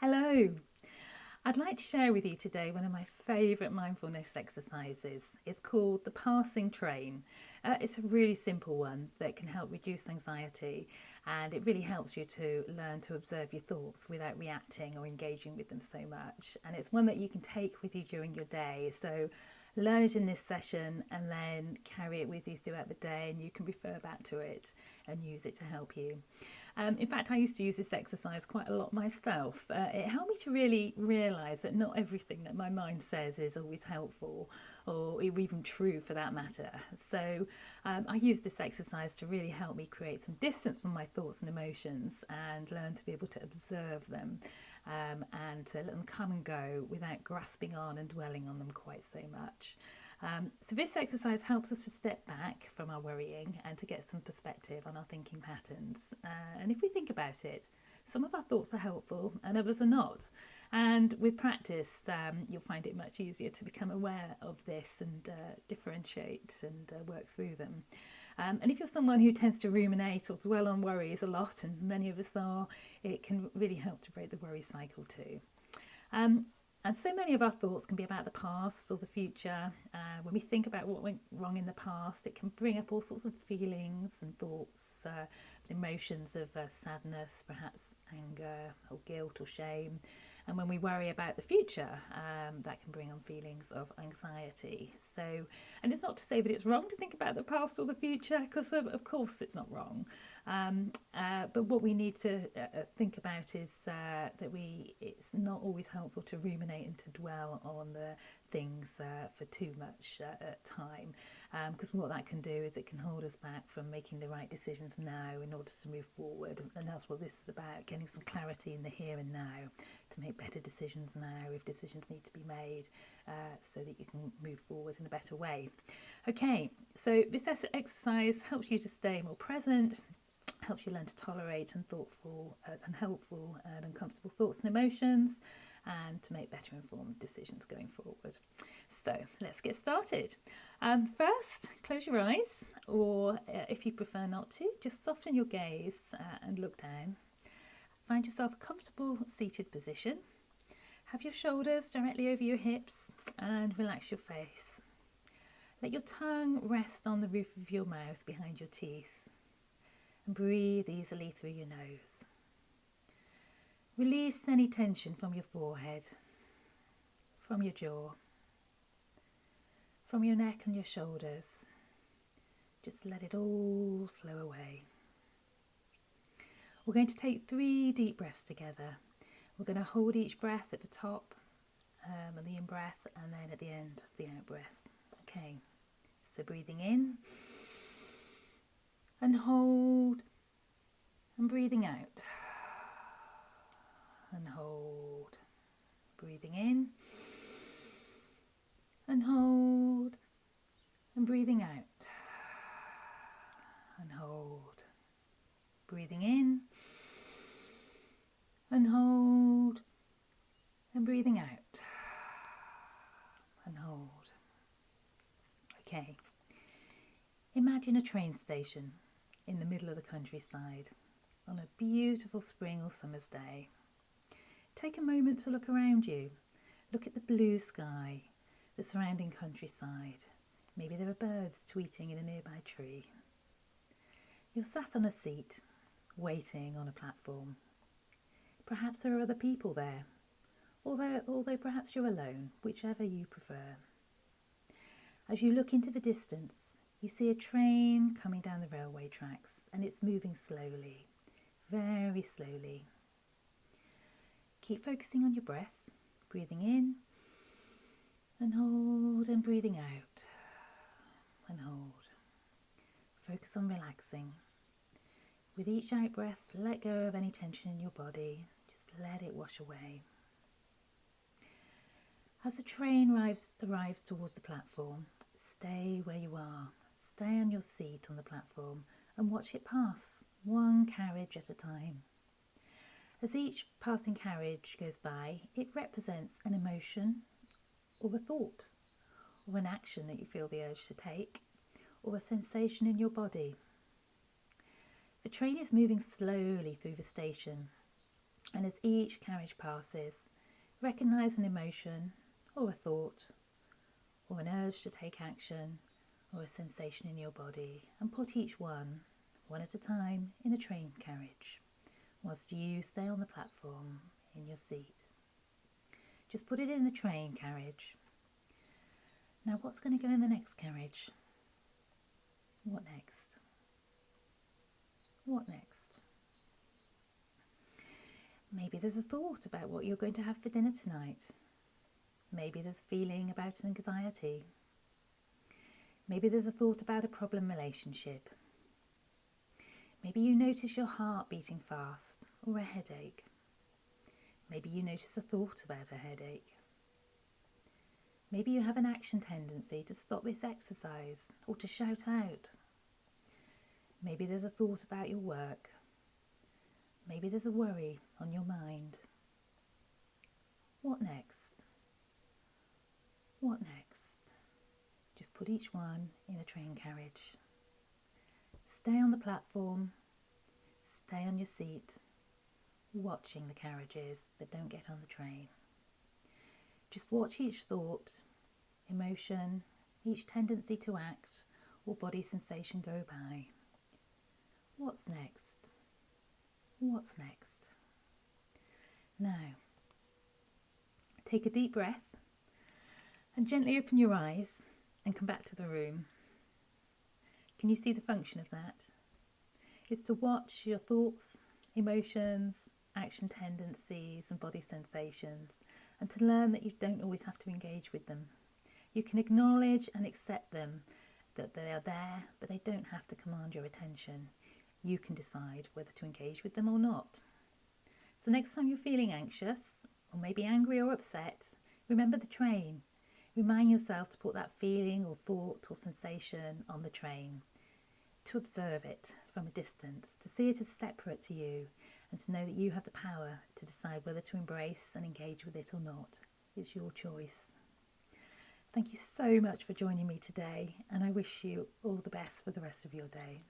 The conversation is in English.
Hello! I'd like to share with you today one of my favourite mindfulness exercises. It's called the passing train. It's a really simple one that can help reduce anxiety, and it really helps you to learn to observe your thoughts without reacting or engaging with them so much. And it's one that you can take with you during your day. So learn it in this session and then carry it with you throughout the day, and you can refer back to it and use it to help you. In fact, I used to use this exercise quite a lot myself. It helped me to really realise that not everything that my mind says is always helpful or even true for that matter. So I used this exercise to really help me create some distance from my thoughts and emotions and learn to be able to observe them and to let them come and go without grasping on and dwelling on them quite so much. So this exercise helps us to step back from our worrying and to get some perspective on our thinking patterns. And if we think about it, some of our thoughts are helpful and others are not. And with practice, you'll find it much easier to become aware of this and differentiate and work through them. And if you're someone who tends to ruminate or dwell on worries a lot, and many of us are, it can really help to break the worry cycle too. And so many of our thoughts can be about the past or the future. When we think about what went wrong in the past, it can bring up all sorts of feelings and thoughts, emotions of sadness, perhaps anger or guilt or shame. And when we worry about the future, that can bring on feelings of anxiety. So, and it's not to say that it's wrong to think about the past or the future, because of course it's not wrong. But what we need to think about is that it's not always helpful to ruminate and to dwell on the things for too much time, because what that can do is it can hold us back from making the right decisions now in order to move forward. And that's what this is about, getting some clarity in the here and now to make better decisions now if decisions need to be made, so that you can move forward in a better way. Okay, so this exercise helps you to stay more present, helps you learn to tolerate unhelpful and uncomfortable thoughts and emotions, and to make better informed decisions going forward. So let's get started. First, close your eyes, or if you prefer not to, just soften your gaze and look down. Find yourself a comfortable seated position. Have your shoulders directly over your hips and relax your face. Let your tongue rest on the roof of your mouth behind your teeth, and breathe easily through your nose. Release any tension from your forehead, from your jaw, from your neck and your shoulders. Just let it all flow away. We're going to take 3 deep breaths together. We're going to hold each breath at the top and the in-breath, and then at the end of the out-breath. Okay, so breathing in and hold, and breathing out and hold, breathing in and hold, and breathing out and hold, breathing in and hold, and breathing out and hold. Okay, imagine a train station in the middle of the countryside on a beautiful spring or summer's day. Take a moment to look around you. Look at the blue sky, the surrounding countryside. Maybe there are birds tweeting in a nearby tree. You're sat on a seat, waiting on a platform. Perhaps there are other people there, although perhaps you're alone, whichever you prefer. As you look into the distance, you see a train coming down the railway tracks, and it's moving slowly, very slowly. Keep focusing on your breath, breathing in and hold, and breathing out and hold. Focus on relaxing. With each out breath, let go of any tension in your body. Just let it wash away. As the train arrives towards the platform, stay where you are. Stay on your seat on the platform and watch it pass, one carriage at a time. As each passing carriage goes by, it represents an emotion or a thought or an action that you feel the urge to take, or a sensation in your body. The train is moving slowly through the station, And as each carriage passes, recognise an emotion or a thought or an urge to take action or a sensation in your body, and put each one at a time, in a train carriage, whilst you stay on the platform in your seat. Just put it in the train carriage. Now what's going to go in the next carriage? What next? What next? Maybe there's a thought about what you're going to have for dinner tonight. Maybe there's a feeling about anxiety. Maybe there's a thought about a problem relationship. Maybe you notice your heart beating fast, or a headache. Maybe you notice a thought about a headache. Maybe you have an action tendency to stop this exercise or to shout out. Maybe there's a thought about your work. Maybe there's a worry on your mind. What next? What next? Just put each one in a train carriage. Stay on the platform, stay on your seat, watching the carriages, but don't get on the train. Just watch each thought, emotion, each tendency to act or body sensation go by. What's next? What's next? Now, take a deep breath and gently open your eyes and come back to the room. Can you see the function of that? It's to watch your thoughts, emotions, action tendencies and body sensations, and to learn that you don't always have to engage with them. You can acknowledge and accept them, that they are there, but they don't have to command your attention. You can decide whether to engage with them or not. So next time you're feeling anxious, or maybe angry or upset, remember the train. Remind yourself to put that feeling or thought or sensation on the train, to observe it from a distance, to see it as separate to you, and to know that you have the power to decide whether to embrace and engage with it or not. It's your choice. Thank you so much for joining me today, and I wish you all the best for the rest of your day.